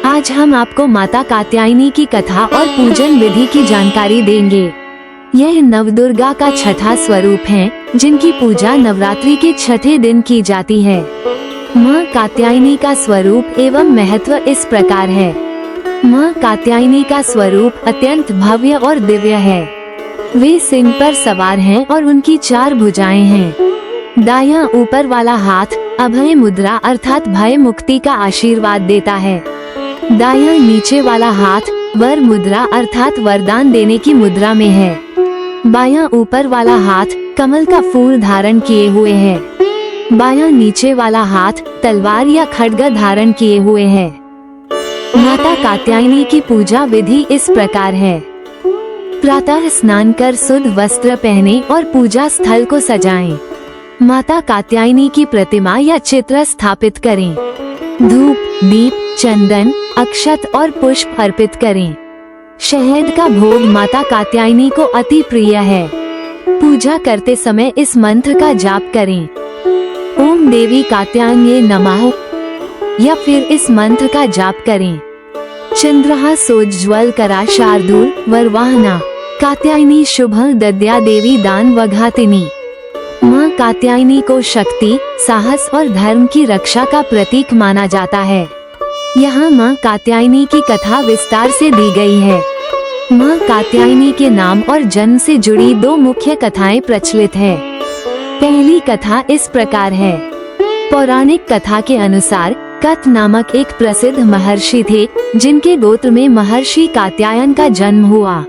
आज हम आपको माता कात्यायनी की कथा और पूजन विधि की जानकारी देंगे। यह नवदुर्गा का छठा स्वरूप है, जिनकी पूजा नवरात्रि के छठे दिन की जाती है। माँ कात्यायनी का स्वरूप एवं महत्व इस प्रकार है। माँ कात्यायनी का स्वरूप अत्यंत भव्य और दिव्य है। वे सिंह पर सवार हैं और उनकी 4 भुजाएं हैं। दायां ऊपर वाला हाथ अभय मुद्रा अर्थात भय मुक्ति का आशीर्वाद देता है। दायां नीचे वाला हाथ वर मुद्रा अर्थात वरदान देने की मुद्रा में है। बायां ऊपर वाला हाथ कमल का फूल धारण किए हुए है। बायां नीचे वाला हाथ तलवार या खड्ग धारण किए हुए है। माता कात्यायनी की पूजा विधि इस प्रकार है। प्रातः स्नान कर शुद्ध वस्त्र पहने और पूजा स्थल को सजाएं। माता कात्यायनी की प्रतिमा या चित्र स्थापित करें। धूप, दीप, चंदन, अक्षत और पुष्प अर्पित करें। शहद का भोग माता कात्यायनी को अति प्रिय है। पूजा करते समय इस मंत्र का जाप करें, ओम देवी कात्यायन्ये नमः, या फिर इस मंत्र का जाप करें, चंद्रहा सोज्ज्वल करा शार्दूल वरवाहना कात्यायनी शुभ दद्या देवी दान वघातिनी। माँ कात्यायनी को शक्ति, साहस और धर्म की रक्षा का प्रतीक माना जाता है। यहाँ माँ कात्यायनी की कथा विस्तार से दी गई है। माँ कात्यायनी के नाम और जन्म से जुड़ी 2 मुख्य कथाएं प्रचलित है। पहली कथा इस प्रकार है। पौराणिक कथा के अनुसार कत नामक एक प्रसिद्ध महर्षि थे, जिनके गोत्र में महर्षि कात्यायन का जन्म हुआ।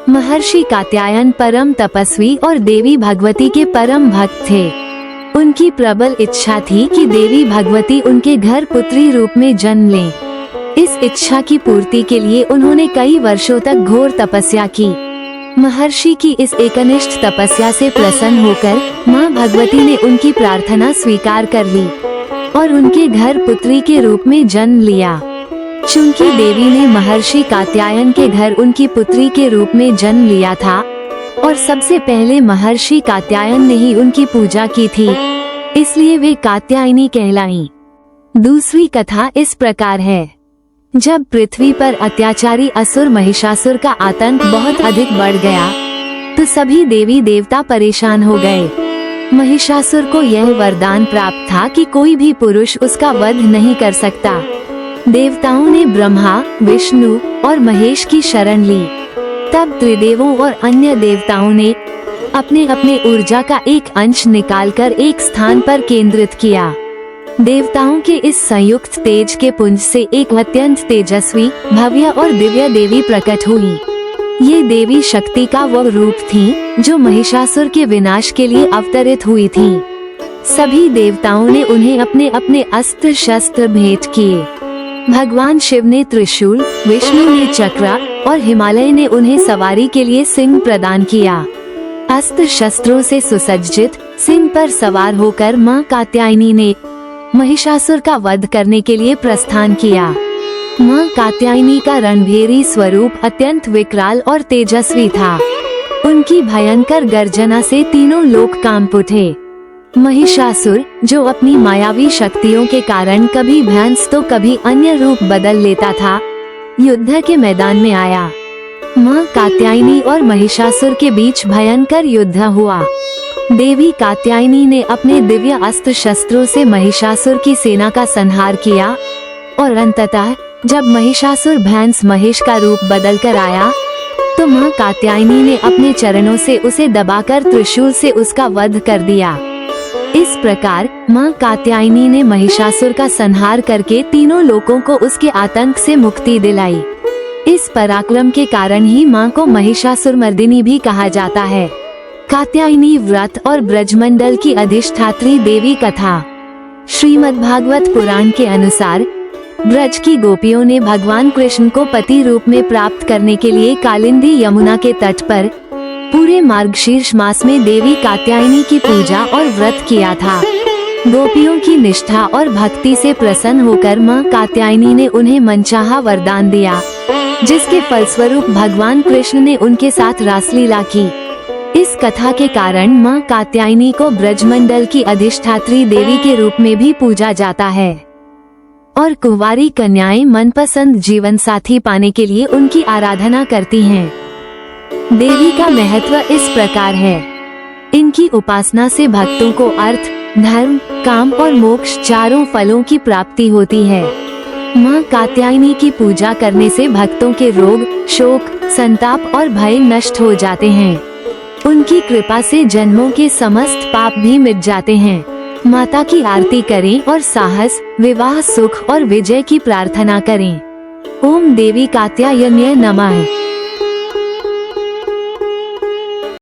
महर्षि कात्यायन परम तपस्वी और देवी भगवती के परम भक्त थे। उनकी प्रबल इच्छा थी कि देवी भगवती उनके घर पुत्री रूप में जन्म लें। इस इच्छा की पूर्ति के लिए उन्होंने कई वर्षों तक घोर तपस्या की। महर्षि की इस एकनिष्ठ तपस्या से प्रसन्न होकर माँ भगवती ने उनकी प्रार्थना स्वीकार कर ली और उनके घर पुत्री के रूप में जन्म लिया। चूंकि देवी ने महर्षि कात्यायन के घर उनकी पुत्री के रूप में जन्म लिया था और सबसे पहले महर्षि कात्यायन ने ही उनकी पूजा की थी, इसलिए वे कात्यायनी कहलाईं। दूसरी कथा इस प्रकार है। जब पृथ्वी पर अत्याचारी असुर महिषासुर का आतंक बहुत अधिक बढ़ गया, तो सभी देवी देवता परेशान हो गए। महिषासुर को यह वरदान प्राप्त था कि कोई भी पुरुष उसका वध नहीं कर सकता। देवताओं ने ब्रह्मा, विष्णु और महेश की शरण ली। तब त्रिदेवों और अन्य देवताओं ने अपने अपने ऊर्जा का एक अंश निकालकर एक स्थान पर केंद्रित किया। देवताओं के इस संयुक्त तेज के पुंज से एक अत्यंत तेजस्वी, भव्य और दिव्य देवी प्रकट हुई। ये देवी शक्ति का वह रूप थी जो महिषासुर के विनाश के लिए अवतरित हुई थी। सभी देवताओं ने उन्हें अपने अपने अस्त्र शस्त्र भेंट किए। भगवान शिव ने त्रिशूल, विष्णु ने चक्र और हिमालय ने उन्हें सवारी के लिए सिंह प्रदान किया। अस्त्र शस्त्रों से सुसज्जित सिंह पर सवार होकर माँ कात्यायनी ने महिषासुर का वध करने के लिए प्रस्थान किया। माँ कात्यायनी का रणभेरी स्वरूप अत्यंत विकराल और तेजस्वी था। उनकी भयंकर गर्जना से तीनों लोक कांप उठे। महिषासुर, जो अपनी मायावी शक्तियों के कारण कभी भैंस तो कभी अन्य रूप बदल लेता था, युद्ध के मैदान में आया। माँ कात्यायनी और महिषासुर के बीच भयंकर युद्ध हुआ। देवी कात्यायनी ने अपने दिव्य अस्त्र शस्त्रों से महिषासुर की सेना का संहार किया और अंततः जब महिषासुर भैंस महेश का रूप बदलकर आया, तो माँ कात्यायनी ने अपने चरणों से उसे दबाकर त्रिशूल से उसका वध कर दिया। इस प्रकार माँ कात्यायनी ने महिषासुर का संहार करके तीनों लोगों को उसके आतंक से मुक्ति दिलाई। इस पराक्रम के कारण ही माँ को महिषासुरमर्दिनी भी कहा जाता है। कात्यायनी व्रत और ब्रजमंडल की अधिष्ठात्री देवी कथा। श्रीमद्भागवत पुराण के अनुसार ब्रज की गोपियों ने भगवान कृष्ण को पति रूप में प्राप्त करने के लिए कालिंदी यमुना के तट पर पूरे मार्गशीर्ष मास में देवी कात्यायनी की पूजा और व्रत किया था। गोपियों की निष्ठा और भक्ति से प्रसन्न होकर माँ कात्यायनी ने उन्हें मनचाहा वरदान दिया, जिसके फलस्वरूप भगवान कृष्ण ने उनके साथ रासलीला की। इस कथा के कारण माँ कात्यायनी को ब्रजमंडल की अधिष्ठात्री देवी के रूप में भी पूजा जाता है। और कुंवारी कन्याएं मनपसंद जीवन साथी पाने के लिए उनकी आराधना करती हैं। देवी का महत्व इस प्रकार है। इनकी उपासना से भक्तों को अर्थ, धर्म, काम और मोक्ष चारों फलों की प्राप्ति होती है। माँ कात्यायनी की पूजा करने से भक्तों के रोग, शोक, संताप और भय नष्ट हो जाते हैं। उनकी कृपा से जन्मों के समस्त पाप भी मिट जाते हैं। माता की आरती करें और साहस, विवाह, सुख और विजय की प्रार्थना करें। ओम देवी कात्यायन्यै नमः।